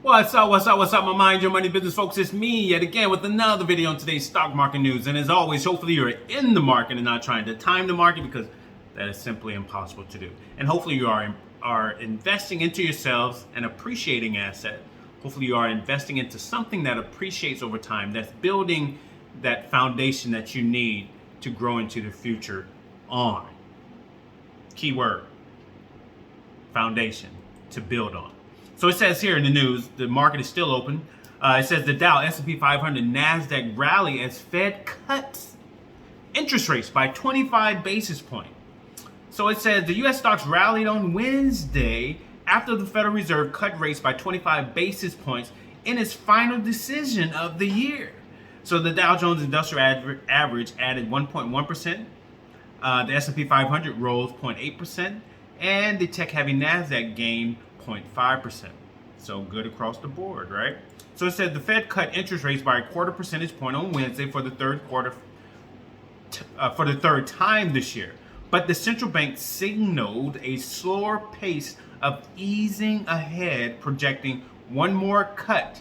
What's up, my mind, your money business folks? It's me yet again with another video on today's stock market news. And as always, hopefully you're in the market and not trying to time the market because that is simply impossible to do. And hopefully you are investing into yourselves and appreciating asset. Hopefully you are investing into something that appreciates over time, that's building that foundation that you need to grow into the future on. Keyword, foundation to build on. So it says here in the news, the market is still open. It says the Dow, S&P 500, NASDAQ rally as Fed cuts interest rates by 25 basis points. So it says the U.S. stocks rallied on Wednesday after the Federal Reserve cut rates by 25 basis points in its final decision of the year. So the Dow Jones Industrial Average added 1.1%. The S&P 500 rose 0.8%. And the tech-heavy NASDAQ gained 0.5%. So good across the board, right? So it said the Fed cut interest rates by a quarter percentage point on Wednesday for the third time this year. But the central bank signaled a slower pace of easing ahead, projecting one more cut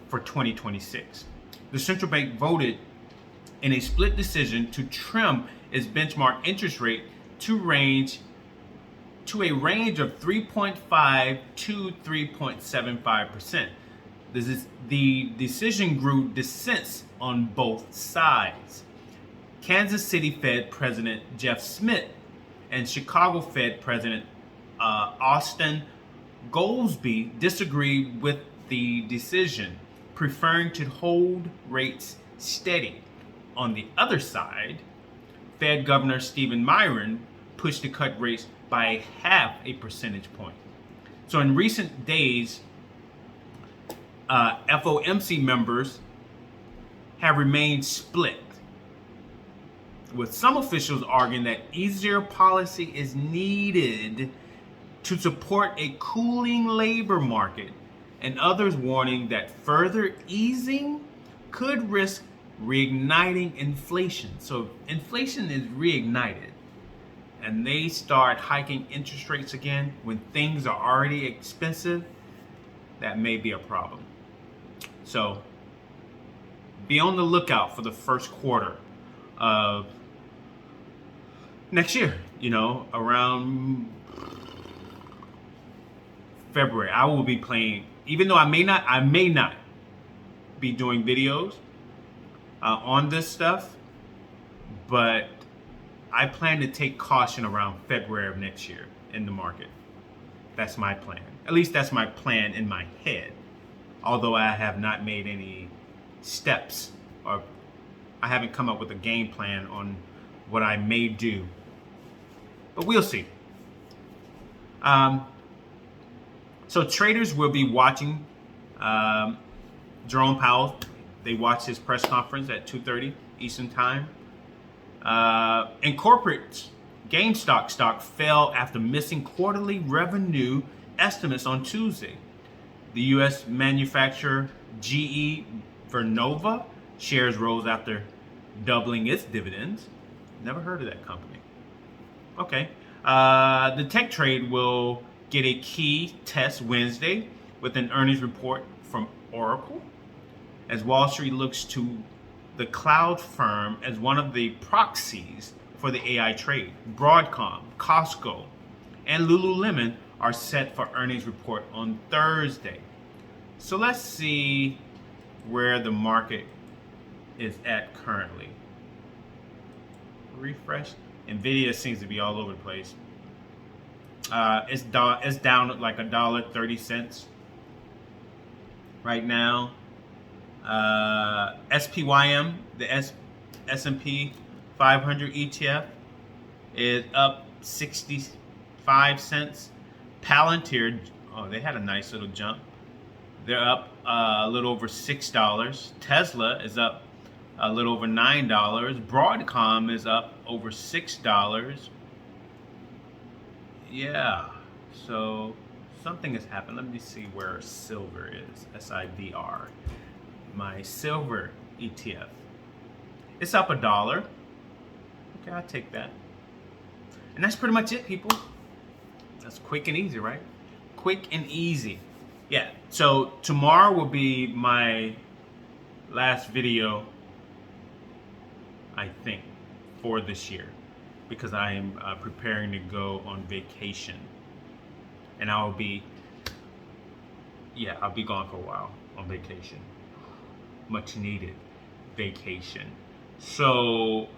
for 2026. The central bank voted in a split decision to trim its benchmark interest rate to a range of 3.5 to 3.75%. The decision drew dissents on both sides. Kansas City Fed President Jeff Smith and Chicago Fed President Austin Goolsbee disagreed with the decision, preferring to hold rates steady. On the other side, Fed Governor Stephen Miron pushed to cut rates by 0.5 percentage point. So in recent days, FOMC members have remained split, with some officials arguing that easier policy is needed to support a cooling labor market, and others warning that further easing could risk reigniting inflation. So inflation is reignited and they start hiking interest rates again when things are already expensive, that may be a problem. So be on the lookout for the first quarter of next year, around February. I will be playing, even though I may not be doing videos on this stuff, but I plan to take caution around February of next year in the market. That's my plan. At least that's my plan in my head. Although I have not made any steps, or I haven't come up with a game plan on what I may do. But we'll see. So traders will be watching Jerome Powell. They watch his press conference at 2:30 Eastern Time. In corporate, GameStop stock fell after missing quarterly revenue estimates on Tuesday. The U.S. manufacturer GE Vernova shares rose after doubling its dividends. Never heard of that company. Okay. The tech trade will get a key test Wednesday with an earnings report from Oracle, as Wall Street looks to the cloud firm as one of the proxies for the AI trade. Broadcom, Costco, and Lululemon are set for earnings report on Thursday. So let's see where the market is at currently. Refresh. Nvidia seems to be all over the place. It's down like $1.30 right now. SPYM, the S&P 500 ETF, is up 65 cents. Palantir, they had a nice little jump. They're up a little over $6. Tesla is up a little over $9. Broadcom is up over $6. Yeah, so something has happened. Let me see where silver is. SIVR. My silver ETF. It's up $1. Okay, I'll take that. And that's pretty much it, people. That's quick and easy, right? Quick and easy. Yeah, so tomorrow will be my last video, I think, for this year, because I am preparing to go on vacation, and I'll be gone for a while on vacation, much needed vacation. So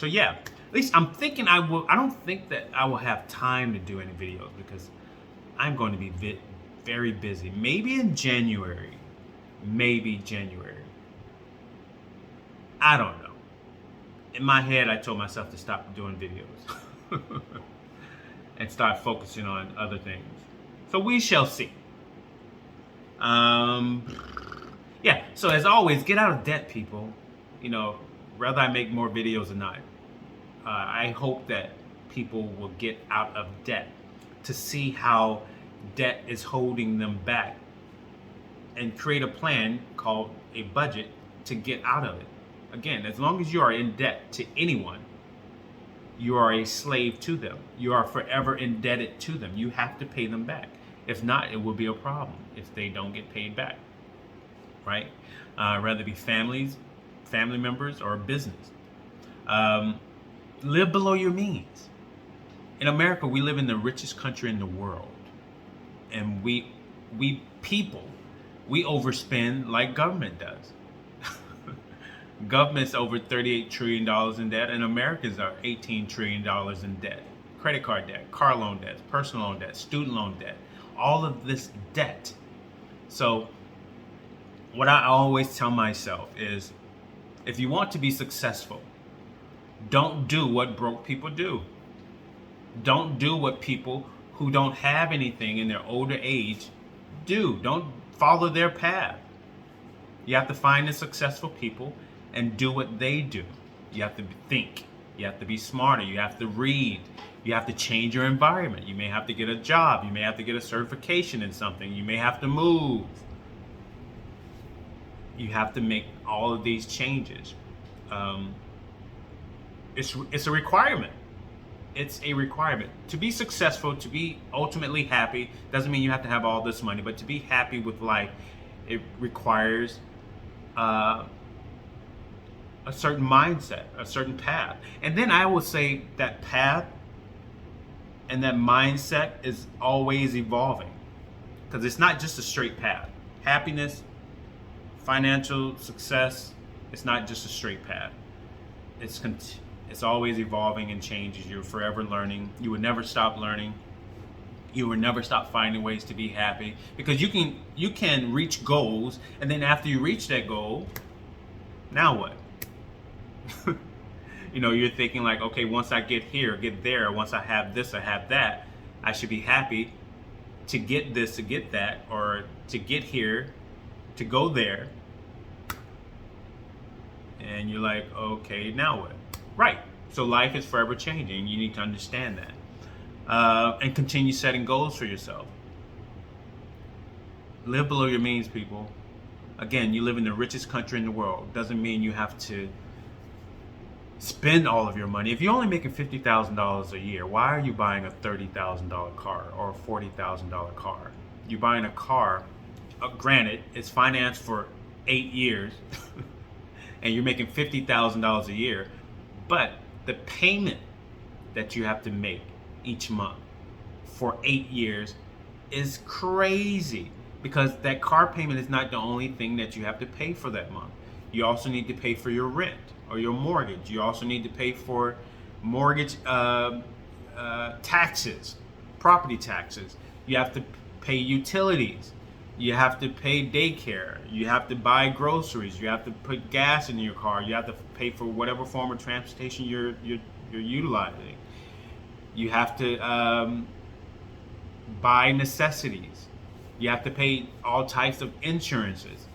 yeah, at least I'm thinking I will. I don't think that I will have time to do any videos because I'm going to be very busy. Maybe in January. Maybe January. I don't know. In my head, I told myself to stop doing videos and start focusing on other things. So we shall see. Yeah, so as always, get out of debt, people. You know, whether I make more videos or not. I hope that people will get out of debt to see how debt is holding them back and create a plan called a budget to get out of it. Again, as long as you are in debt to anyone, you are a slave to them. You are forever indebted to them. You have to pay them back. If not, it will be a problem if they don't get paid back, right? Whether it be family members, or business. Live below your means. In America, we live in the richest country in the world. And we people, we overspend like government does. Government's over $38 trillion in debt, and Americans are $18 trillion in debt. Credit card debt, car loan debt, personal loan debt, student loan debt, all of this debt. So what I always tell myself is, if you want to be successful, don't do what broke people do. Don't do what people who don't have anything in their older age do. Don't follow their path. You have to find the successful people and do what they do. You have to think. You have to be smarter. You have to read. You have to change your environment. You may have to get a job. You may have to get a certification in something. You may have to move. You have to make all of these changes. It's a requirement. It's a requirement. To be successful, to be ultimately happy, doesn't mean you have to have all this money, but to be happy with life, it requires a certain mindset, a certain path. And then I would say that path and that mindset is always evolving, because it's not just a straight path. Happiness, financial success, it's not just a straight path. It's always evolving and changes. You're forever learning. You would never stop learning. You will never stop finding ways to be happy, because you can reach goals, and then after you reach that goal, now what? You know, you're thinking like, okay, once I get here, get there, once I have this, I have that, I should be happy to get this, to get that, or to get here, to go there. And you're like, okay, now what? Right. So life is forever changing. You need to understand that. And continue setting goals for yourself. Live below your means, people. Again, you live in the richest country in the world. Doesn't mean you have to spend all of your money. If you're only making $50,000 a year, why are you buying a $30,000 car or a $40,000 car? You're buying a car, granted, it's financed for 8 years, and you're making $50,000 a year, but the payment that you have to make each month for 8 years is crazy, because that car payment is not the only thing that you have to pay for that month. You also need to pay for your rent or your mortgage. You also need to pay for mortgage taxes, property taxes. You have to pay utilities. You have to pay daycare. You have to buy groceries. You have to put gas in your car. You have to pay for whatever form of transportation you're utilizing. You have to buy necessities. You have to pay all types of insurances.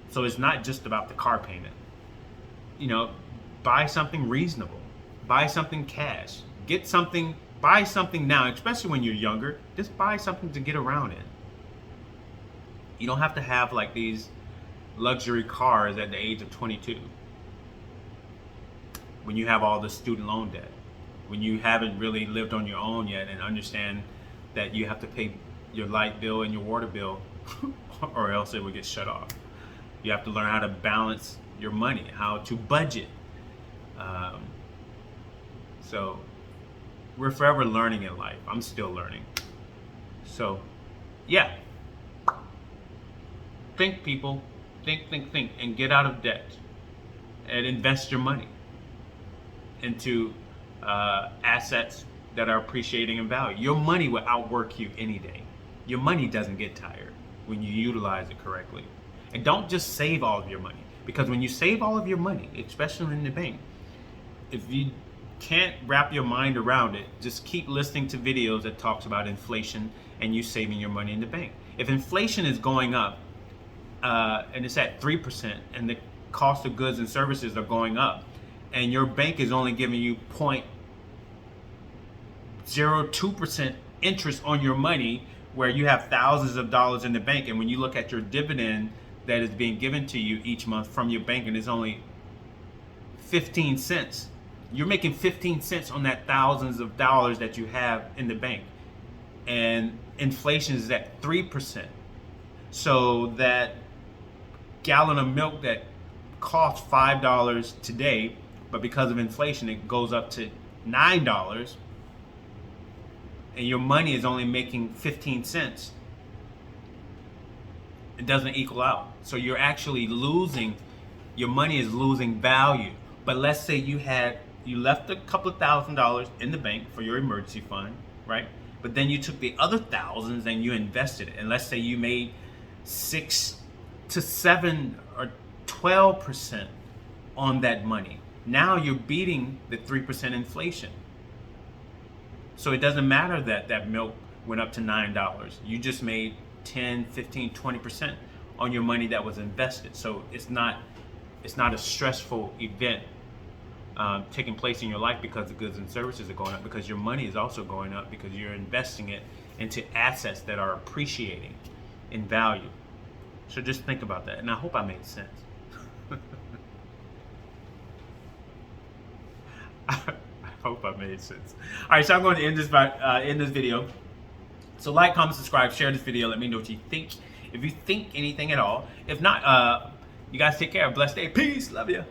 So it's not just about the car payment. You know, buy something reasonable. Buy something cash. Buy something now, especially when you're younger. Just buy something to get around in. You don't have to have like these luxury cars at the age of 22. When you have all the student loan debt. When you haven't really lived on your own yet and understand that you have to pay your light bill and your water bill, or else it would get shut off. You have to learn how to balance your money, how to budget. So we're forever learning in life. I'm still learning. So yeah, think, people. Think, and get out of debt, and invest your money into assets that are appreciating in value. Your money will outwork you any day. Your money doesn't get tired when you utilize it correctly. And don't just save all of your money, because when you save all of your money, especially in the bank, if you can't wrap your mind around it, just keep listening to videos that talks about inflation and you saving your money in the bank. If inflation is going up, and it's at 3%, and the cost of goods and services are going up, and your bank is only giving you 0.02% interest on your money, where you have thousands of dollars in the bank, and when you look at your dividend that is being given to you each month from your bank, and it's only 15 cents, you're making 15 cents on that thousands of dollars that you have in the bank, and inflation is at 3%. So that gallon of milk that costs $5 today, but because of inflation it goes up to $9, and your money is only making 15 cents, it doesn't equal out. So you're actually losing, your money is losing value. But let's say you left a couple of $1,000s in the bank for your emergency fund, right? But then you took the other thousands and you invested it, and let's say you made 6 to 7 or 12% on that money. Now you're beating the 3% inflation. So it doesn't matter that that milk went up to $9. You just made 10, 15, 20% on your money that was invested. So it's not a stressful event taking place in your life because the goods and services are going up, because your money is also going up because you're investing it into assets that are appreciating in value. So just think about that, and I hope I made sense. I hope I made sense. All right, so I'm going to end this video. So like, comment, subscribe, share this video. Let me know what you think. If you think anything at all. If not, you guys take care. Have a blessed day. Peace. Love you.